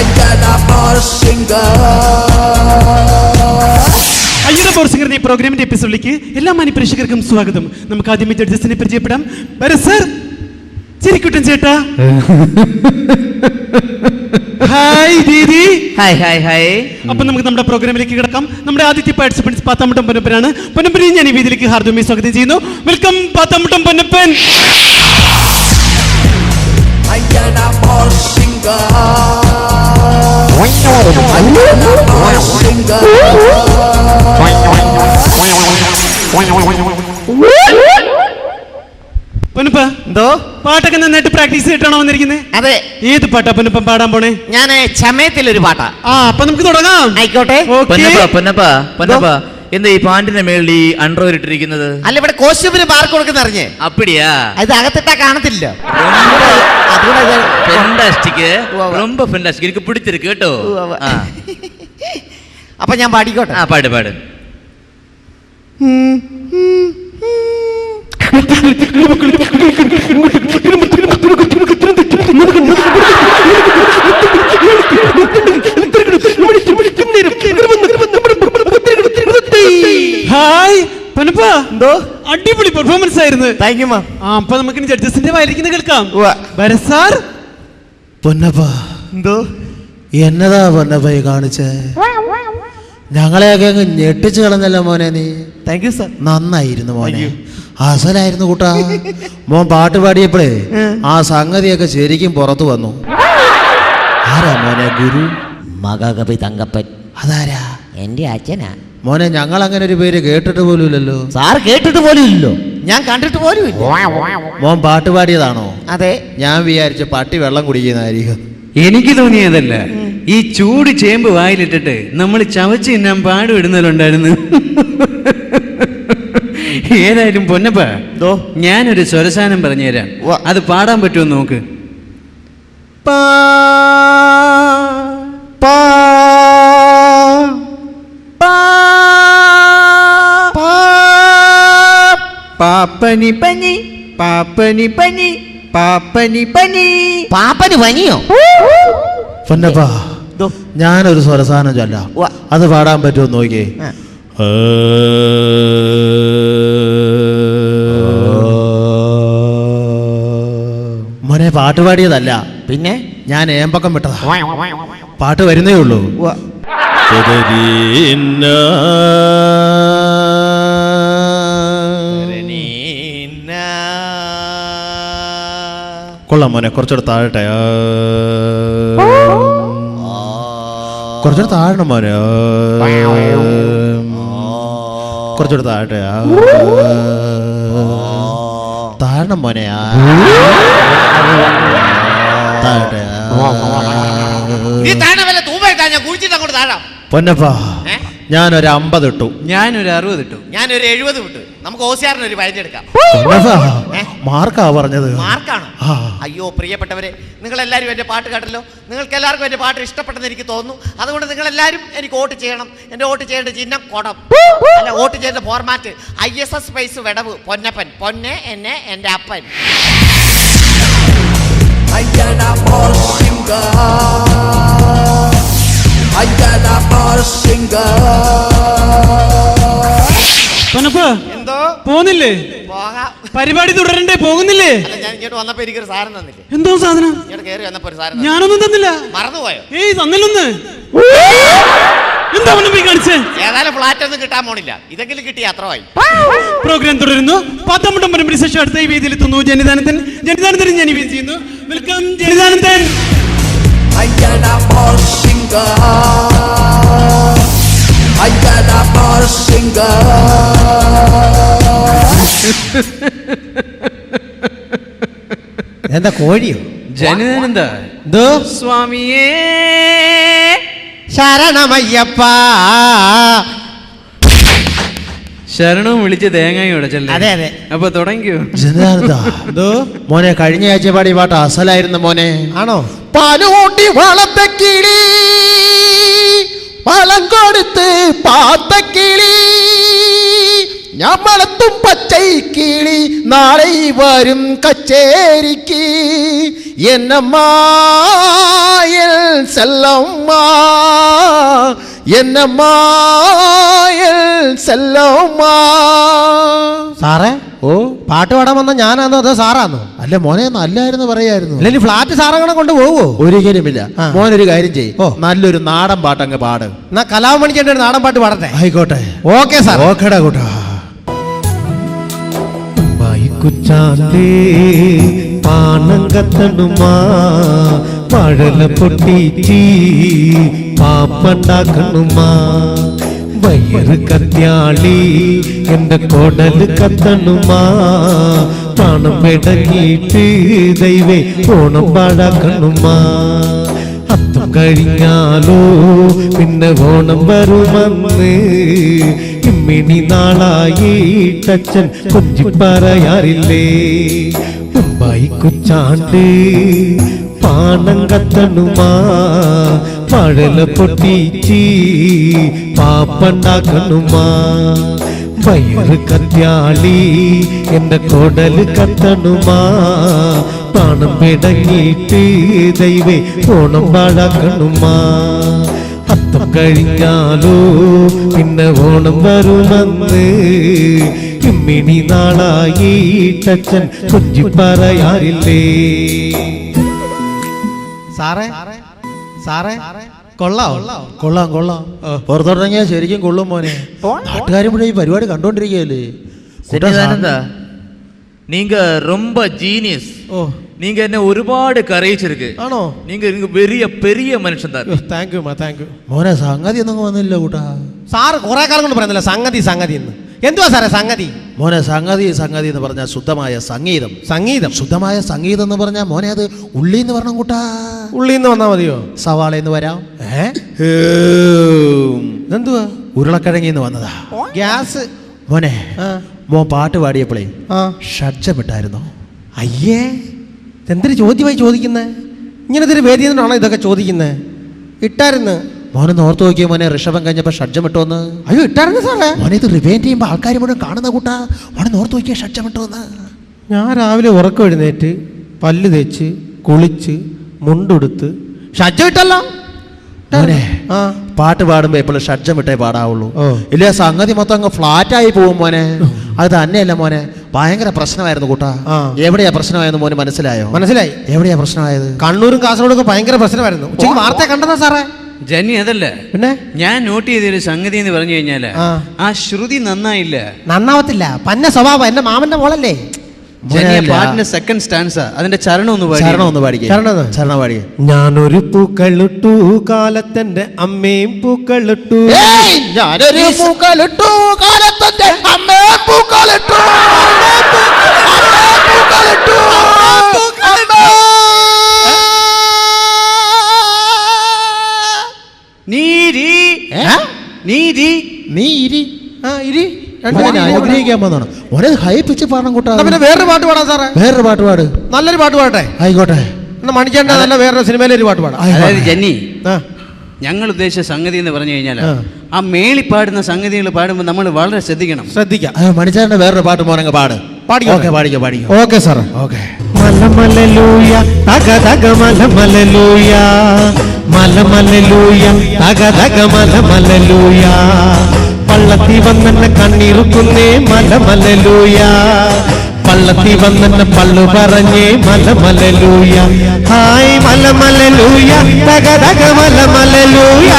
അയ്യട power singer ഈ പ്രോഗ്രാമിന്റെ എപ്പിസോഡിലേക്ക് എല്ലാ മാന്യപ്രേക്ഷകർക്കും സ്വാഗതം. നമുക്ക് ആദ്യമേ ജഡ്ജസിനെ പരിചയപ്പെടാം. സർ, ചിരിക്കുട്ടൻ ചേട്ടാ. Hi Didi. Hi hi hi. അപ്പൊ നമുക്ക് നമ്മുടെ പ്രോഗ്രാമിലേക്ക് കിടക്കാം. നമ്മുടെ ആദ്യത്തെ പാർട്ടിസിപ്പൻസ് പാത്താമുട്ടം പൊന്നപ്പനാണ്. പൊന്നപ്പനെ ഞാൻ ഈ വേദിയിലേക്ക് ഹാർദവമായി സ്വാഗതം ചെയ്യുന്നു. വെൽക്കം പാത്താമുട്ടം പൊന്നപ്പൻ. പൊന്നപ്പ, എന്തോ പാട്ടൊക്കെ നന്നായിട്ട് പ്രാക്ടീസ് ചെയ്തിട്ടാണോ വന്നിരിക്കുന്നത്? അതെ. ഏത് പാട്ടാ പൊന്നപ്പൻ പാടാൻ പോണേ? ഞാൻ ചമയത്തിലൊരു പാട്ടാ. അപ്പൊ നമുക്ക് തുടങ്ങാം. ആയിക്കോട്ടെ. പൊന്നപ്പ എന്താ ഈ പാണ്ടിന്റെ മേളിൽ ഈ അണ്ടർവെയർ ഇട്ടിരിക്കുന്നത്? അല്ല, ഇവിടെ കോസ്റ്റ്യൂമിന് മാർക്ക് കൊടുക്കുന്ന അറിഞ്ഞേ. അപ്പടിയാ? ഇത് അകത്തിട്ടാ കാണത്തില്ല. ரொம்ப ഫെന്റാസ്റ്റിക്. എനിക്ക് പിടിച്ചിരിക്കും കേട്ടോ. അപ്പൊ ഞാൻ പാടിക്കോട്ടെ. പാട് പാട്. ഹായ് പൊന്നപ്പ, എന്തോ അടിപൊളി പെർഫോമൻസ് ആയിരുന്നു. Thank you ma'am. അപ്പൊ നമുക്ക് ജഡ്ജസിന്റെ വായിരിക്കുന്നത് കേൾക്കാം. സാർ. പൊന്നപ്പ, എന്തോ എന്നതാ പൊന്നപ്പ കാണിച്ചേ? ഞങ്ങളെയൊക്കെ അങ്ങ് ഞെട്ടിച്ചു കളഞ്ഞല്ലോ മോനെ നീ. Thank you sir. നന്നായിരുന്നു മോനെ, അസലായിരുന്നു കൂട്ടാ. മോൻ പാട്ട് പാടിയപ്പോഴേ ആ സംഗതിയൊക്കെ ശരിക്കും പുറത്തു വന്നു. ആരാ മോനെ ഗുരു? മഹാകവി തങ്കപ്പൻ. അതാരാ? എന്റെ അച്ഛനാ മോനെ. ഞങ്ങൾ അങ്ങനെ ഒരു പേര് കേട്ടിട്ട് പോലും ഇല്ലല്ലോ. സാർ കേട്ടിട്ട് പോലും ഇല്ലല്ലോ, ഞാൻ കണ്ടിട്ട് പോലും ഇല്ല. മോൻ പാട്ട് പാടിയതാണോ? അതെ. ഞാൻ വിചാരിച്ച പട്ടി വെള്ളം കുടിക്കുന്നതായിരിക്കും. എനിക്ക് തോന്നിയതല്ല, ഈ ചൂട് ചേമ്പ് വായിലിട്ടിട്ട് നമ്മൾ ചവച്ച് തിന്നാൻ പാടുവിടുന്നതിലുണ്ടായിരുന്നു. ഏതായാലും പൊന്നപ്പ, ഞാനൊരു സ്വരസാനം പറഞ്ഞുതരാം, അത് പാടാൻ പറ്റുമോ നോക്ക്. പാപ്പനി പനി പാപ്പനി പനി പാപ്പനി പനി. പാപ്പന് പനിയോ? പൊന്നപ്പ, ഞാനൊരു സ്വരസാനം ചൊല്ലാം, അത് പാടാൻ പറ്റുമോ നോക്കിയേ. മോനെ പാട്ട് പാടിയതല്ല, പിന്നെ ഞാൻ ഏമ്പക്കം വിട്ടതാ. പാട്ട് വരുന്നേ ഉള്ളൂ. കൊള്ളാം മോനെ, കുറച്ചുകൂടെ താഴട്ടെ. കുറച്ചുകൂടെ താഴണം മോനെ, കുറച്ചുകൂടെ താഴട്ടെ. താഴണം മോനെ, താഴട്ടെ. പൊന്നപ്പ, ഞാനൊരു 50 ഇട്ടു. ഞാനൊരു 60 ഇട്ടു. ഞാനൊരു 70 വിട്ടു. നമുക്ക് ഓസിയാറിന് ഒരു 15 എടുക്കാം. മാർക്കാ പറഞ്ഞത്. മാർക്കാണ്? അയ്യോ പ്രിയപ്പെട്ടവരെ, നിങ്ങളെല്ലാവരും എൻ്റെ പാട്ട് കേട്ടല്ലോ. നിങ്ങൾക്ക് എല്ലാവർക്കും എൻ്റെ പാട്ട് ഇഷ്ടപ്പെട്ടെന്ന് എനിക്ക് തോന്നുന്നു. അതുകൊണ്ട് നിങ്ങളെല്ലാവരും എനിക്ക് വോട്ട് ചെയ്യണം. എൻ്റെ വോട്ട് ചെയ്യേണ്ട ചിഹ്നം കുടം, അല്ല വോട്ട് ചെയ്യേണ്ട ഫോർമാറ്റ് ISS സ്പേസ് വിടവ് പൊന്നപ്പൻ. പൊന്നെ എന്നെ എൻ്റെ അപ്പൻ. എന്തോ പോന്നില്ലേ? പരിപാടി തുടരണ്ടേ? പോകുന്നില്ലേ? ഞാൻ ഇങ്ങോട്ട് വന്നപ്പോ എനിക്കൊരു സാധനം തന്നില്ലേ? എന്തോ സാധനം? ഇങ്ങോട്ട് കയറി വന്നപ്പോ ഒരു സാധനം. ഞാനൊന്നും തന്നില്ല. മറന്നുപോയോ? ഏയ് തന്നില്ലൊന്ന്. എന്താ പൊന്നപ്പ കാണിച്ചേ? ഏതായാലും ഫ്ലാറ്റ് ഒന്നും കിട്ടാൻ പോണില്ല, ഇതെങ്കിലും കിട്ടി അത്രമായി. പ്രോഗ്രാം തുടരുന്നു. പാത്താമുട്ടം പരമ്പര ശേഷം അടുത്ത ഈ വേദിയിൽ എത്തുന്നു ജനിതാനന്ദൻ. ജനിതാനന്ദൻ ഞാൻ ഈ വേദി ചെയ്യുന്നു. വെൽക്കം ജനിതാനന്ദൻ. എന്താ കോഴിയോ? ജനിതാനന്ദ. എന്തോ? സ്വാമിയേ ശരണമയ്യപ്പ. ശരണവും വിളിച്ച് തേങ്ങയും ഉടച്ചല്ലേ? അതെ അതെ. അപ്പൊ തുടങ്ങിയോ? എന്തോ മോനെ, കഴിഞ്ഞ ആഴ്ച പാടി പാട്ട് അസലായിരുന്നു മോനെ. ആണോ? പാലുകൂട്ടി വളത്തക്കിളി, വളം കൊടുത്ത് പാത്തക്കിളി, ഞമ്മളത്തും പച്ചൈക്കിളി, നാളെ വരും കച്ചേരിക്ക് എന്നമ്മായൽ செல்லம்மா என்னம்மா செல்லம்மா. സാറേ ഓ പാട്ട് പാടാൻ വന്ന ഞാനാന്നോ അതോ സാറാന്നോ? അല്ല മോനെ നല്ലായിരുന്നു പറയായിരുന്നു. അല്ലെങ്കിൽ ഫ്ലാറ്റ് സാറങ്ങനെ കൊണ്ട് പോവോ? ഒരിക്കലുമില്ല. ആ. മോനൊരു കാര്യം ചെയ്യ്, ഓ. നല്ലൊരു നാടൻ പാട്ടങ്ങ് പാട്. എന്നാ കലാമണിക്കേണ്ട ഒരു നാടൻ പാട്ട് പാടട്ടെ. ആയിക്കോട്ടെ. Okay sir. ഓക്കെടാ കൂട്ടാ. കുച്ചാണ്ടേ പാണം കത്തണുമാ പഴല പൊട്ടിച്ചി പാപ്പണ്ടാക്കണുമാ വയറ് കത്യാളി എന്റെ കൊടല് കത്തണുമാ പ്രാണം പെടങ്ങിയിട്ട് ദൈവേ ഓണം പാഴാക്കണുമാ അത്തം കഴിഞ്ഞാലോ പിന്നെ ഓണം വരുമെന്ന് ഇമ്മിണി നാളായിട്ടച്ഛൻ കൊഞ്ചി പറയാറില്ലേ മുമ്പായി കുച്ചാണ്ട് പാണം കത്തണുമാ പഴല പൊട്ടിച്ചി പാപ്പണ്ടാക്കണുമാ വയറ് കത്യാളി എന്റെ കൊടല് കത്തണുമാ പ്രാണം പിടങ്ങിയിട്ട് ദൈവേ ഓണം പാഴാക്കണുമാ അത്തം കഴിഞ്ഞാലോ പിന്നെ ഓണം വരുമെന്ന് ഇമ്മിണി നാളായിട്ടച്ഛൻ കൊഞ്ചി പറയാറില്ലേ. സാറേ സാറേ കൊള്ളാം കൊള്ളാം കൊള്ളാം. പുറത്തോട്ടിറങ്ങിയാൽ ശരിക്കും കൊള്ളും മോനെ. നാട്ടുകാരും ഇവിടെ ഈ പരിപാടി കണ്ടോണ്ടിരിക്കുകയല്ലേ. സച്ചിദാനന്ദ, நீங்க ரொம்ப ஜீனியஸ். நீங்க என்ன ஒருபாடு கரைச்சிருக்கு. ആണോ? நீங்க பெரிய பெரிய மனுஷன் தான். Thank you thank you. മോനെ സംഗതി ഒന്നും വന്നില്ല കൂട്ടാ. സാറ് കുറെ കാലം കൊണ്ട് പറയുന്നില്ല സംഗതി സംഗതി എന്ന്. എന്തുവാ സാറേ സംഗതി? മോനെ സംഗതി സംഗതി എന്ന് പറഞ്ഞാൽ ശുദ്ധമായ സംഗീതം. സംഗീതം. ശുദ്ധമായ സംഗീതം എന്ന് പറഞ്ഞാൽ മോനെ അത് ഉള്ളി എന്ന് പറഞ്ഞ കൂട്ടാ. ഉള്ളിന്ന് വന്നാ മതിയോ? സവാള എന്ന് വരാം. ഇതെന്തുവാ? ഉരുളക്കിഴങ്ങിന്ന് വന്നതാ. ഗ്യാസ്. മോനെ ആ. മോൻ പാട്ട് പാടിയപ്പോഴേ ആ. ഷഡ്ജമിട്ടായിരുന്നോ? അയ്യേ എന്തൊരു ചോദ്യമായി ചോദിക്കുന്നേ? ഇങ്ങനത്തെ ഒരു വേദിയിൽ നിന്നാണോ ഇതൊക്കെ ചോദിക്കുന്നേ? ഇട്ടായിരുന്നു. മോനൊന്ന് ഓർത്ത് നോക്കിയ മോനെ, ഋഷഭം കഴിഞ്ഞപ്പോ ഷഡ്ജമിട്ടോന്ന്. അയ്യോ ഇട്ടായിരുന്നു സാറേ. മോനെ ഇത് റിവൈൻഡ് ചെയ്യുമ്പോ ആൾക്കാർ മുഴുവൻ കാണുന്ന കൂട്ടാ. മോനെ ഓർത്ത് നോക്കിയ ഷഡ്ജമിട്ടോന്ന്. ഞാൻ രാവിലെ ഉറക്കം എഴുന്നേറ്റ് പല്ല് തേച്ച് കുളിച്ച് മുണ്ടെടുത്ത് ഷഡ്ജം ഇട്ടല്ലോ. മോനെ ആ. പാട്ട് പാടുമ്പോ എപ്പോഴും ഷഡ്ജമിട്ടേ പാടാവുള്ളൂ. ഓ. ഇല്ല സംഗതി മൊത്തം അങ്ങ് ഫ്ലാറ്റായി പോകും മോനെ. അത് തന്നെയല്ല മോനെ, ഭയങ്കര പ്രശ്നമായിരുന്നു കൂട്ടാ. ആ. എവിടെയാ പ്രശ്നമായെന്ന് മോന് മനസ്സിലായോ? മനസ്സിലായി. എവിടെയാ പ്രശ്നമായത്? കണ്ണൂരും കാസർഗോഡും ഒക്കെ ഭയങ്കര പ്രശ്നമായിരുന്നു. ഉച്ചയ്ക്ക് വാർത്ത കണ്ടതാ സാറേ. ജന്നി അതല്ല, പിന്നെ ഞാൻ നോട്ട് ചെയ്തൊരു സംഗതി എന്ന് പറഞ്ഞു കഴിഞ്ഞാല് ആ. ആ ശ്രുതി നന്നായില്ല. നന്നാവത്തില്ല. പന്ന സ്വഭാവം. എന്റെ മാമന്റെ മോളല്ലേ. ജന്നി, ആ മോനെ പാട്ടിന്റെ സെക്കൻഡ് സ്റ്റാൻസ അതിന്റെ ചരണം ഒന്ന് പാടി. ചരണം ഒന്ന് പാടിക്കേ. ചരണം ഒന്ന്. ചരണം പാടിക്കേ. ഞാനൊരു പൂക്കളിട്ടു കാലത്തെന്റെ അമ്മയും പൂക്കളിട്ടു. ഞാനൊരു പൂക്കളിട്ടു കാലത്തെ അമ്മേ പൂക്കളിട്ടു. നീരി നീരി നീ ഇരി. ആ ഇരി. മോനെ അനുഗ്രഹിക്കാൻ വന്നാണ് മോനെ. ഹൈ പിച്ച് പാടണം കൂട്ടാ. എന്നാ പിന്നെ വേറൊരു പാട്ട് പാടാം സാറേ. വേറൊരു പാട്ട് പാട്. നല്ലൊരു പാട്ട് പാടട്ടെ. ആയിക്കോട്ടെ. എന്നാ മണിച്ചേണ്ട നല്ല വേറൊരു സിനിമയിലെ ഒരു പാട്ട് പാടാം. അതായത് ജന്നി, ആ. ഞങ്ങൾ ഉദ്ദേശിച്ച സംഗതി എന്ന് പറഞ്ഞു കഴിഞ്ഞാൽ ആ. ആ മേളി പാടുന്ന സംഗതികൾ പാടുമ്പോൾ നമ്മൾ വളരെ ശ്രദ്ധിക്കണം. ശ്രദ്ധിക്കാം. മണിച്ചാറിന്റെ വേറൊരു പാട്ട് മോനങ്ങ് പാട്. പാടിക്കോ. ഓക്കെ പാടിക്കോ പാടിക്കോ. Okay sir. ഓക്കെ. മലമലലൂയ തക തക മലമലലൂയ മലമലലൂയ തക തക മലമലലൂയ പള്ളത്തി വന്നെന്നെ കണ്ണിറുക്കുന്നേ മലമലലൂയ പള്ളത്തി വന്നെന്നെ പള്ളു പറഞ്ഞേ മലമലലൂയ ഹായ് മലമലലൂയ തക തക മലമലലൂയ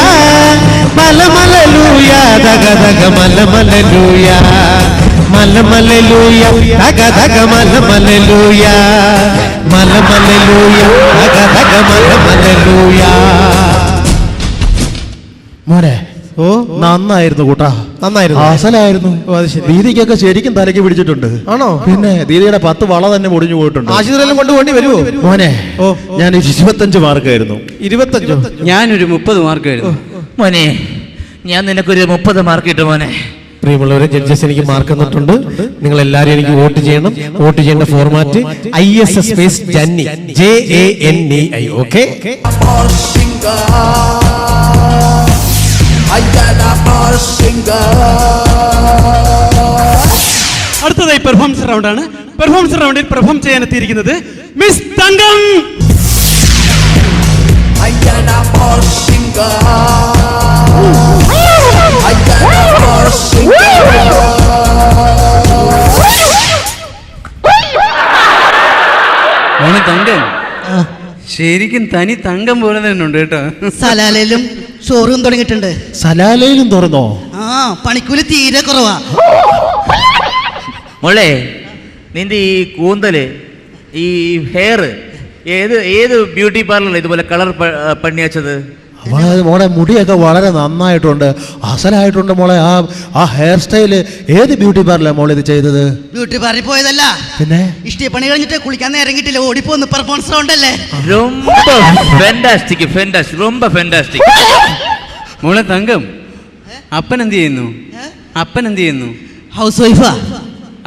മലമലലൂയ തക തക മലമലലൂയ മലമലലൂയ തക തക മലമലലൂയ മലമലലൂയ തക തക മലമലലൂയ. മോനെ ഓ നന്നായിരുന്നു കൂട്ടാ. നന്നായിരുന്നു. അസലായിരുന്നു. ഓ, അത് ശരി. ദീദിക്കൊക്കെ ശരിക്കും തലയ്ക്ക് പിടിച്ചിട്ടുണ്ട്. ആണോ? പിന്നെ ദീദിയുടെ 10 വള തന്നെ മുടിഞ്ഞു പോയിട്ടുണ്ട്. ആശുപത്രിയിലും കൊണ്ടുപോണ്ടി വരുമോ? മോനെ ഓ. ഞാൻ 25 മാർക്കായിരുന്നു. 25. ഞാനൊരു 30 മാർക്ക് ആയിരുന്നു. മോനെ, ഞാൻ നിനക്കൊരു 30 മാർക്ക് കിട്ടും മോനെ. പ്രിയമുള്ളവരെ, ജഡ്ജസ് എനിക്ക് മാർക്ക് തന്നിട്ടുണ്ട്. നിങ്ങൾ എല്ലാവരും എനിക്ക് വോട്ട് ചെയ്യണം. വോട്ട് ചെയ്യേണ്ട ഫോർമാറ്റ് ISS സ്പേസ് ജന്നി JANNI. ഓക്കെ. അടുത്തതായി പെർഫോമൻസ് റൗണ്ടാണ്. പെർഫോമൻസ് റൗണ്ടിൽ പെർഫോം ചെയ്യാൻ എത്തിയിരിക്കുന്നത് മിസ് തങ്കം. മോനെ തങ്കം, ശരിക്കും തനി തങ്കം പോലെ തന്നെ ഉണ്ട് കേട്ടോ. സലാലയിലും ഷോറൂം തുടങ്ങിയിട്ടുണ്ട്. സലാലയിലും തുറന്നോ? ആ, പണിക്കൂലി തീരെ കുറവാ. മോളെ, നിന്റെ ഈ കൂന്തല്, ഈ ഹെയർ ഏത് ബ്യൂട്ടി പാർലറിൽ ഇതുപോലെ കളർ പണിയച്ചത്? മോളെ മുടിയൊക്കെ വളരെ നന്നായിട്ടുണ്ട്, അസലായിട്ടുണ്ട് മോളെ. ആ ഹെയർ സ്റ്റൈല് ഏത് ബ്യൂട്ടി പാർലറാണ് മോളെ ഇത് ചെയ്തത്? ബ്യൂട്ടി പാർലറിൽ പോയതല്ല, പിന്നെ ഇഷ്ട പണി കഴിഞ്ഞിട്ട് കുളിക്കാൻ നേരം കിട്ടില്ല, ഓടിപ്പോന്ന് പെർഫോമൻസ് റൗണ്ടല്ലേ. മോളെ തങ്കം, അപ്പൻ എന്ത് ചെയ്യുന്നു? അപ്പൻ എന്ത് ചെയ്യുന്നു? ഹൗസ് വൈഫാ.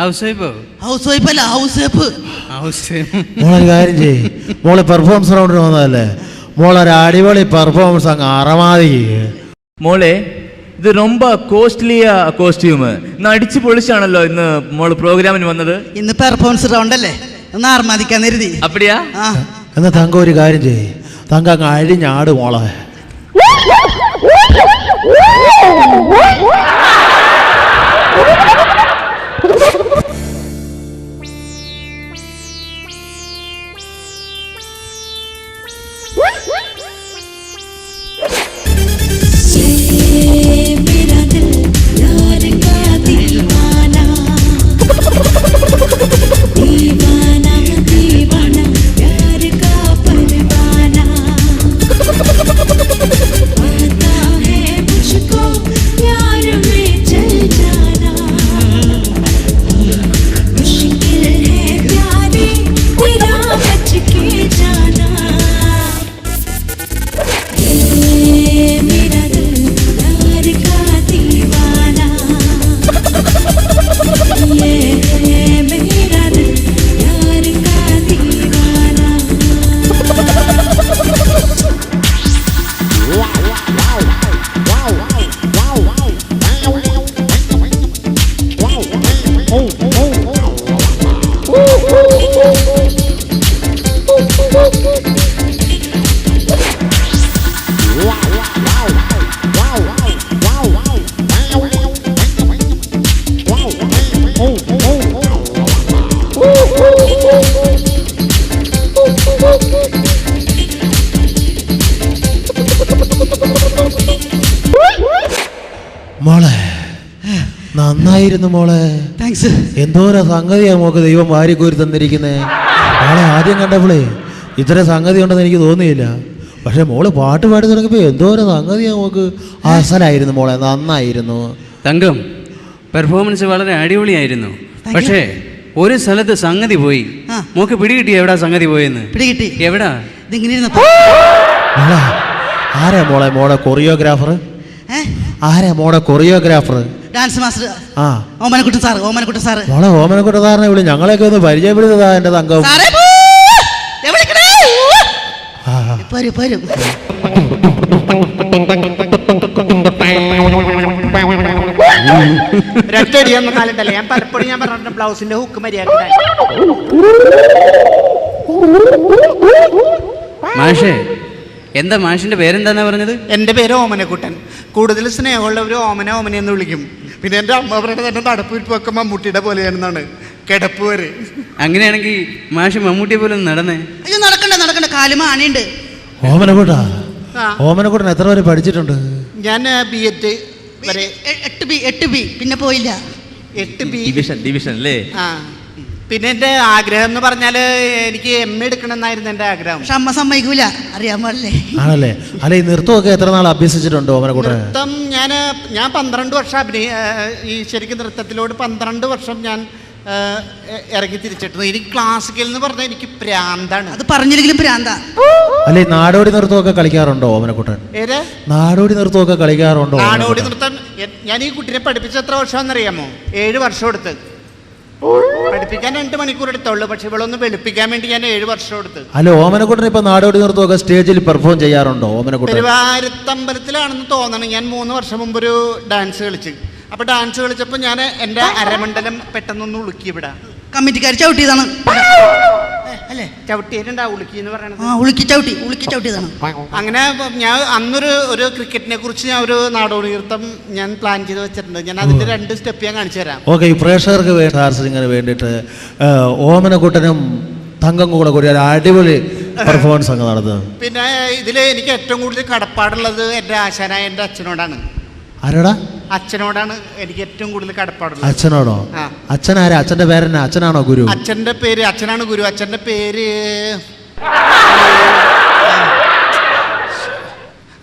ഹൗസ് വൈഫോ? ഹൗസ് വൈഫ് അല്ല, ഹൗസ് വൈഫ്. ഹൗസ് മോളൊരു കാര്യം ചെയ്യ്, മോളെ പെർഫോമൻസ് റൗണ്ടിന് വന്നതല്ലേ, മോളൊരു അടിപൊളി പെർഫോമൻസ് അങ്ങ് അറമാതി. മോളെ, ഇത് ரொம்ப കോസ്റ്റ്ലിയാ കോസ്റ്റ്യൂം. ഇന്ന് അടിച്ചു പൊളിച്ചാണല്ലോ ഇന്ന് മോള് പ്രോഗ്രാമിന് വന്നത്. ഇന്ന് പെർഫോമൻസ് റൗണ്ടല്ലേ, ഒന്ന് ആർമാദിക്കാൻ കരുതി. അപ്പടിയാ? ആ, എന്നാ തങ്ക ഒരു കാര്യം ചെയ്യ്, തങ്ക അങ്ങ് അഴിഞ്ഞാട് മോളെ. മോളെ നന്നായിരുന്നു മോളെ. താങ്ക്സ്. എന്തോരോ സംഗതിയാ മോക്ക് ദൈവം വാരിക്കോരി തന്നിരിക്കുന്നേ. മോളെ ആദ്യം കണ്ടപ്പോളേ ഇത്ര സംഗതി ഉണ്ടെന്ന് എനിക്ക് തോന്നിയില്ല, പക്ഷെ മോള് പാട്ട് പാടി തുടങ്ങിയപ്പോൾ എന്തോരോ സംഗതിയാ മോക്ക്. അസലായിരുന്നു മോളെ, നന്നായിരുന്നു. തങ്കം, പെർഫോമൻസ് വളരെ അടിപൊളിയായിരുന്നു. പക്ഷേ ഒരു സ്ഥലത്ത് സംഗതി പോയി. ആ. മോക്ക് പിടികിട്ടി എവിടാ സംഗതി പോയെന്ന്? പിടികിട്ടി. എവിടാ? ഇതിങ്ങനെ ഇരുന്നപ്പോ. മോളെ ആരാ മോളെ മോളെ കൊറിയോഗ്രാഫർ? ആരാ മോളെ കൊറിയോഗ്രാഫർ? ഡാൻസ് മാസ്റ്റർ ആ, ഓമനക്കുട്ടൻ സാറ്. ഓമനക്കുട്ടൻ സാറ്. മോളെ ഓമനക്കുട്ട സാറിനെ വിളി, ഞങ്ങളെയൊക്കെ ഒന്ന് പരിചയപ്പെടുന്നതാ എൻ്റെ തങ്കം. സാറേ, എവിടേക്കണേ? ആ, വരും വരും. ഒരൊറ്റടി ഒന്നാലുണ്ടല്ലേ, ഞാൻ പലപ്പോഴും ഞാൻ പറഞ്ഞിട്ടുണ്ട് ബ്ലൗസിന്റെ ഹുക്ക് മര്യാദ. മാഷേ, എന്താ മാഷിന്റെ പേരെന്താന്നാ പറഞ്ഞത്? എൻ്റെ പേര് ഓമനക്കുട്ടൻ. കൂടുതൽ സ്നേഹമുള്ളവർ ഓമന ഓമന എന്ന് വിളിക്കും. പിന്നെ എൻ്റെ അമ്മ പറഞ്ഞത് എൻ്റെ നടപ്പിരിപ്പൊക്കെ മമ്മൂട്ടിയുടെ പോലെയാണെന്നാണ്, കിടപ്പ് വരെ. അങ്ങനെയാണെങ്കിൽ മാഷ് മമ്മൂട്ടിയെ പോലെ ഒന്ന് നടന്നേ. അയ്യോ, നടക്കണ്ട നടക്കണ്ട, കാലുമ ആണിയുണ്ട്. ഓമനക്കുട്ട ആ. ഓമനക്കുട്ടൻ എത്ര വരെ പഠിച്ചിട്ടുണ്ട്? ഞാൻ BEd വരെ. 8B പിന്നെ പോയില്ല. 8B ഡിവിഷൻ അല്ലേ? ആ. പിന്നെ എൻ്റെ ആഗ്രഹം എന്ന് പറഞ്ഞാൽ എനിക്ക് MA എടുക്കണം എന്നായിരുന്നു എൻ്റെ ആഗ്രഹം. പക്ഷെ അമ്മ സമ്മതിക്കൂല, അറിയാൻ പാടില്ലേ. ആണല്ലേ? അല്ല, ഈ നൃത്തമൊക്കെ എത്ര നാൾ അഭ്യസിച്ചിട്ടുണ്ട് ഓമനക്കുട്ടൻ? നൃത്തം ഞാൻ 12 വർഷം ഈ ശരിക്കും നൃത്തത്തിലോട് 12 വർഷം ഞാൻ ഇറങ്ങി തിരിച്ചിട്ടുണ്ട്. എനിക്ക് ക്ലാസിക്കൽ എന്ന് പറഞ്ഞാൽ എനിക്ക് പ്രാന്താണ്. അത് പറഞ്ഞില്ലെങ്കിലും പ്രാന്താ. അല്ല, ഈ നാടോടി നൃത്തമൊക്കെ കളിക്കാറുണ്ടോ ഓമനക്കുട്ടൻ? ഏത് നാടോടി നൃത്തമൊക്കെ കളിക്കാറുണ്ടോ? നാടോടി നൃത്തം ഞാൻ ഈ കുട്ടിനെ പഠിപ്പിച്ച എത്ര വർഷമാണെന്നറിയാമോ? 7 വർഷം എടുത്ത്. പഠിപ്പിക്കാൻ 2 മണിക്കൂർ എടുത്തുള്ളൂ, പക്ഷെ ഇവളൊന്ന് വെളുപ്പിക്കാൻ വേണ്ടി ഞാൻ 7 വർഷം എടുത്ത്. അല്ല, ഓമനക്കുട്ടൻ ഇപ്പൊ നാടോടി നൃത്തമൊക്കെ സ്റ്റേജിൽ പെർഫോം ചെയ്യാറുണ്ടോ ഓമനക്കുട്ടൻ? പെരുവാരത്തമ്പലത്തിലാണെന്ന് തോന്നണം. ഞാൻ 3 വർഷം മുമ്പ് ഒരു ഡാൻസ് കളിച്ച്. അപ്പോൾ ഡാൻസ് കളിച്ചപ്പോൾ ഞാൻ എൻ്റെ അരമണ്ഡലം പെട്ടെന്നൊന്ന് ഉളുക്കി ഇവിടെ. കമ്മിറ്റിക്കാർ ചവിട്ടിയതാണ്. അല്ലേ ചവിട്ടിയിട്ടുണ്ടാ ഉളുക്കി എന്ന് പറയണത്. ആ ഉളുക്കി ചവിട്ടിയതാണ്. അങ്ങനെ ഞാൻ ഒരു ക്രിക്കറ്റിനെ കുറിച്ച് ഞാൻ ഒരു നാടോടിനൃത്തം ഞാൻ പ്ലാൻ ചെയ്ത് വെച്ചിട്ടുണ്ട്. ഞാൻ അതിന്റെ 2 സ്റ്റെപ്പ് ഞാൻ കാണിച്ചു തരാം. ഓക്കെ, ഈ പ്രേക്ഷകർക്ക് സിംഗറിന് വേണ്ടിയിട്ട് ഓമനക്കുട്ടനും തങ്കം കൂടെ കൂടി ഒരു അടിപൊളി പെർഫോമൻസ് അങ്ങ് നടത്തുന്നത്. പിന്നെ ഇതിൽ എനിക്ക് ഏറ്റവും കൂടുതൽ കടപ്പാടുള്ളത് എൻ്റെ ആശാനായ എൻ്റെ അച്ഛനോടാണ്. ആരാടാ? അച്ഛനോടാണ് എനിക്ക് ഏറ്റവും കൂടുതൽ കടപ്പാടുള്ളത്. അച്ഛനോടോ? ആ. അച്ഛൻ ആരാ? അച്ഛന്റെ പേരെന്നാ? അച്ഛനാണോ ഗുരു? അച്ഛൻ്റെ പേര് അച്ഛനാണ് ഗുരു. അച്ഛൻ്റെ പേര്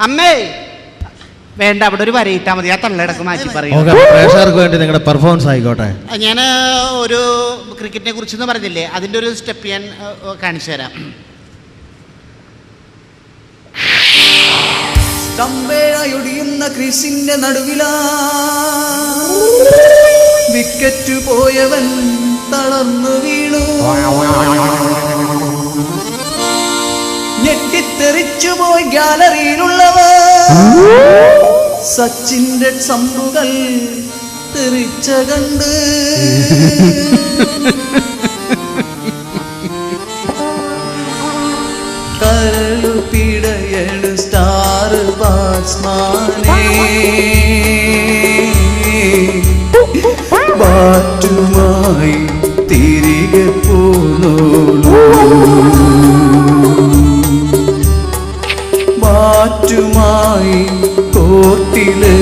അമ്മേ വേണ്ട, അവിടെ ഒരു വരയിട്ടാ മതി. ആ തള്ളടക്കം മാറ്റി പറയും. ഓക്കെ, പ്രേക്ഷകർക്ക് വേണ്ടി നിങ്ങളുടെ പെർഫോമൻസ് ആയിക്കോട്ടെ. ഞാൻ ഒരു ക്രിക്കറ്റിനെ കുറിച്ചെന്ന് പറഞ്ഞില്ലേ, അതിൻ്റെ ഒരു സ്റ്റെപ്പ് ഞാൻ കാണിച്ചു തരാം. ൊടിയുന്ന ക്രീസിന്റെ നടുവിലാ വിക്കറ്റ് പോയവൻ തളർന്നു വീണു. ഞെട്ടിത്തെറിച്ചു പോയി ഗാലറിയിലുള്ളവർ. സച്ചിന്റെ സമ്പുകൾ തെറിച്ച കണ്ട് കരളു പിടയണു സ്റ്റാർ ബാറ്റ്സ്മാനെ. ബാറ്റുമായി തിരികെ പോന്നോളൂ. ബാറ്റുമായി കോർട്ടിലെത്തിയോര്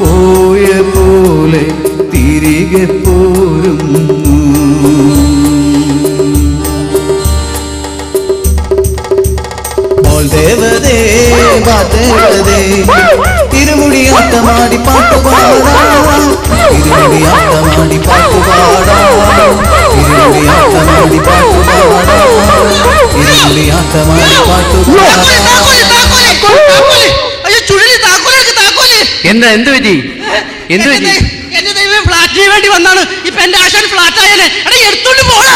പോയ പോലെ തിരികെ പോരുന്നു. ദേവതേ ദേവതേ തിരുമുടിയാട്ടമാടി പാട്ടുപാടാം. തിരുമുടിയാട്ടമാടി പാട്ടുപാടാം. തിരുമുടിയാട്ടമാടി പാട്ടുപാടാം. തിരുമുടിയാട്ടമാടി പാട്ടുപാടാം. എന്താ എന്ത് പറ്റി? എന്ത് പറ്റി? എന്റെ ദൈവം ഫ്ലാറ്റിന് വേണ്ടി വന്നാണ്. ഇപ്പൊ എന്റെ ആശാൻ ഫ്ലാറ്റ് ആയാലേ എടുത്തോണ്ട് പോടാ.